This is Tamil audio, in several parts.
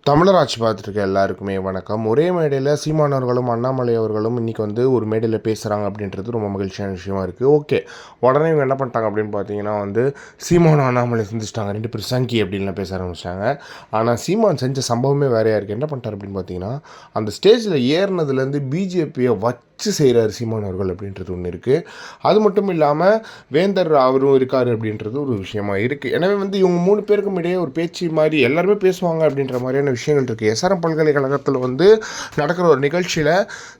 தமிழர் ஆட்சி பார்த்துருக்க எல்லாருக்குமே வணக்கம். ஒரே மேடையில் சீமான் அவர்களும் அண்ணாமலை அவர்களும் இன்றைக்கி ஒரு மேடையில் பேசுகிறாங்க அப்படின்றது ரொம்ப மகிழ்ச்சியான விஷயமா இருக்குது. ஓகே, உடனே இவங்க என்ன பண்ணிட்டாங்க அப்படின்னு பார்த்தீங்கன்னா சீமானும் அண்ணாமலை செஞ்சுட்டாங்க, 2 பேர் சங்கி அப்படின்லாம் பேச ஆரம்பிச்சிட்டாங்க. ஆனால் சீமான் செஞ்ச சம்பவமே வேறையாக இருக்குது. என்ன பண்ணிட்டார் அப்படின்னு பார்த்தீங்கன்னா, அந்த ஸ்டேஜில் ஏறினதுலேருந்து பிஜேபியை வச்சு செய்கிறார் சீமான் அவர்கள் அப்படின்றது ஒன்று இருக்குது. அது மட்டும் இல்லாமல் வேந்தர் அவரும் இருக்கார் அப்படின்றது ஒரு விஷயமா இருக்குது. எனவே இவங்க 3 பேருக்கும் இடையே ஒரு பேச்சு மாதிரி எல்லாருமே பேசுவாங்க அப்படின்ற மாதிரியான விஷயங்கள் இருக்குது. எஸ்ஆர்எம் பல்கலைக்கழகத்தில் நடக்கிற ஒரு நிகழ்ச்சியில்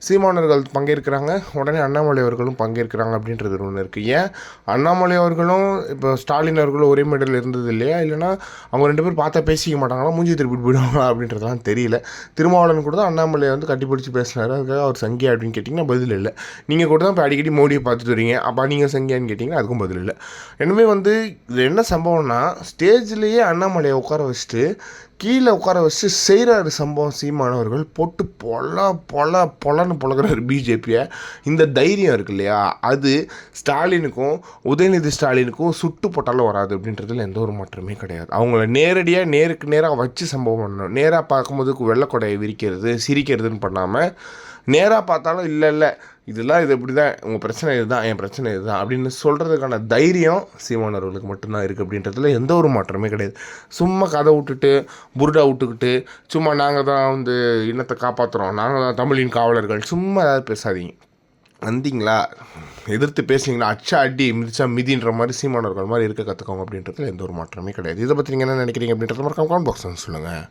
சீமானவர்கள் பங்கேற்கிறாங்க, உடனே அண்ணாமலை அவர்களும் பங்கேற்கிறாங்க அப்படின்றது ஒன்று இருக்குது. ஏன் அண்ணாமலை அவர்களும் இப்போ ஸ்டாலின் அவர்களும் ஒரே மேடையில் இருந்தது இல்லையா, இல்லைனா அவங்க 2 பேர் பார்த்தா பேசிக்க மாட்டாங்களா, மூஞ்சி திருப்பிட்டு போயிடுவாங்களா அப்படின்றதுலாம் தெரியல. திருமாவளவன் கூட தான் அண்ணாமலையை கட்டிப்பிடிச்சி பேசினார். அதுக்காக அவர் சங்கியா அப்படின்னு கேட்டிங்கன்னா பதில் இல்லை. நீங்கள் கூட தான் இப்போ அடிக்கடி மோடியை பார்த்துட்டு வரீங்க, அப்போ நீங்கள் சங்கியான்னு கேட்டிங்கன்னா அதுக்கும் பதில் இல்லை. எனவே இது என்ன சம்பவம்னா, ஸ்டேஜ்லேயே அண்ணாமலையை உட்கார வச்சுட்டு கீழே உட்கார வச்சு செய்கிறாரு சம்பவம். சீமானவர்கள் போட்டு பொலன்னு பொழகிறாரு பிஜேபியை. இந்த தைரியம் இருக்கு இல்லையா, அது ஸ்டாலினுக்கும் உதயநிதி ஸ்டாலினுக்கும் சுட்டு போட்டாலும் வராது அப்படின்றதுல எந்த ஒரு மாற்றமே கிடையாது. அவங்கள நேரடியாக நேருக்கு நேராக வச்சு சம்பவம் பண்ணணும். நேராக பார்க்கும்போது வெள்ளைக்கொடையை விரிக்கிறது சிரிக்கிறதுன்னு பண்ணாமல், நேராக பார்த்தாலும் இல்லை இதெல்லாம் இது இப்படி தான், உங்கள் பிரச்சனை இதுதான், என் பிரச்சனை இதுதான் அப்படின்னு சொல்கிறதுக்கான தைரியம் சீமானவர்களுக்கு மட்டும்தான் இருக்குது அப்படின்றதுல எந்த ஒரு மாற்றமே கிடையாது. சும்மா கதை விட்டுட்டு புருடா விட்டுக்கிட்டு சும்மா நாங்கள் தான் இனத்தை காப்பாற்றுறோம், நாங்கள் தான் தமிழின் காவலர்கள், சும்மா ஏதாவது பேசாதீங்க. வந்தீங்களா எதிர்த்து பேசுனீங்களா, அச்சா அடி மிதிச்சா மிதின்ற மாதிரி சீமானவர்கள் மாதிரி இருக்க கற்றுக்கோங்க அப்படின்றதுல எந்த ஒரு மாற்றமே கிடையாது. இதை பற்றி நீங்கள் என்ன நினைக்கிறீங்க அப்படின்றத மறக்காம கமெண்ட் பாக்ஸ் சொல்லுங்கள்.